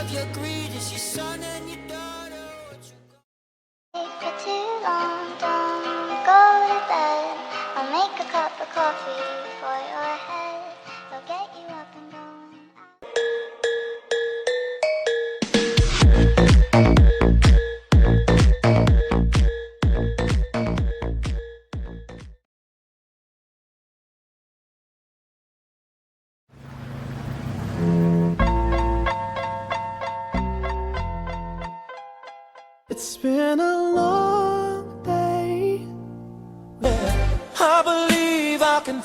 of your greed is your son and your daughter. For too long, don't go to bed. I'll make a cup of coffee for your head. I'll get you up and going. It's been a long day. I believe I can